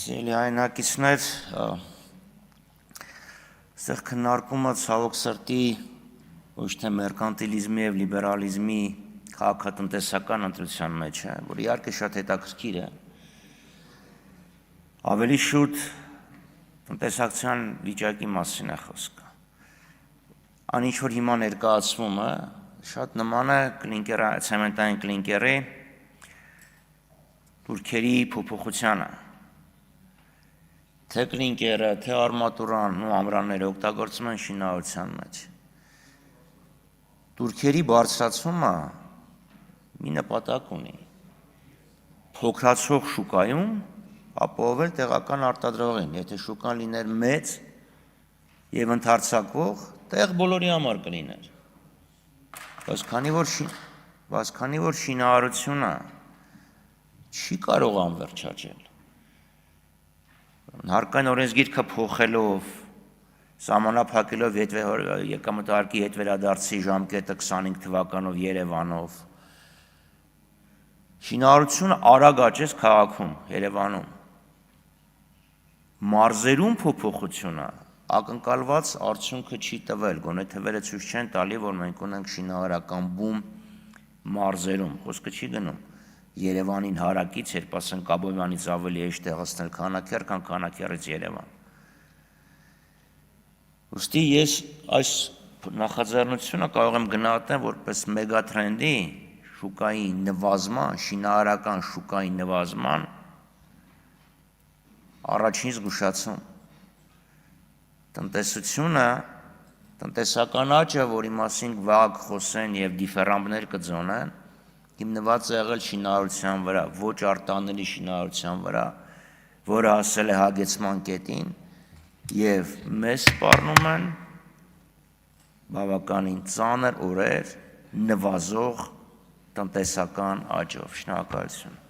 Սիրելի հայրենակիցներ, այստեղ քննարկումը ցավոք սրտի ոչ թե մերկանտիլիզմի եւ լիբերալիզմի քաղաքատնտեսական ընտրության մեջ է, որ իհարկե շատ հետաքրքիր է։ Ավելի շուտ տնտեսական վիճակի մասին է խոսքը։ Այն ինչ որ հիմա ներկայացվում է, շատ նման է ցեմենտային կլինկերի տուրքերի փոփոխությանը։ Թե կլինկերը, թե արմատուրան ու ամրանները օգտագործում են շինարարության մեջ։ Տուրքերի բարձրացումը մի նպատակ ունի։ Փոքրացող շուկայում ապահովել տեղական արտադրողին, եթե շուկան լիներ մեծ եւ ընդարձակվող, տեղ բոլորի համար կլիներ։ Բայց քանի որ շինարարությունը չի կարող անվերջաճել, Հարկային օրենսգիրքը փոխելով, սահմանափակելով եկամտահարկի հետվերադարձի ժամկետը 25 թվականով Երևանով, շինարարությունը արագ աճեց քաղաքում, Երևանում։ Մարզերում փոփոխությունը ակնկալված արդյունքը չի տվել, գոնե թվերը ցույց չեն տալի, որ մենք ունենք շինարարական բում մարզերում, խոսքը չի գնում Երևանին հարակից, երբ ասենք Աբովյանից ավելի է տեղացնել Քանաքեռ, քան Քանաքեռից Երևան։ Ուստի ես այս նախաձեռնությունը կարող եմ գնահատել որպես մեգատրենդի շուկայի նվազման, շինարարական շուկայի նվազման առաջին զգուշացում։ Տնտեսությունը, տնտեսական աճը, որի մասին վաղ խոսեն եւ դիֆերանբներ կձոնեն, հիմնված է եղել շինարարության վրա, ոչ արտանելի շինարարության վրա, որը հասել է հագեցման կետին եւ մեզ սպառնում են բավականին ծանր օրեր նվազող տնտեսական աճով։ Շնորհակալություն։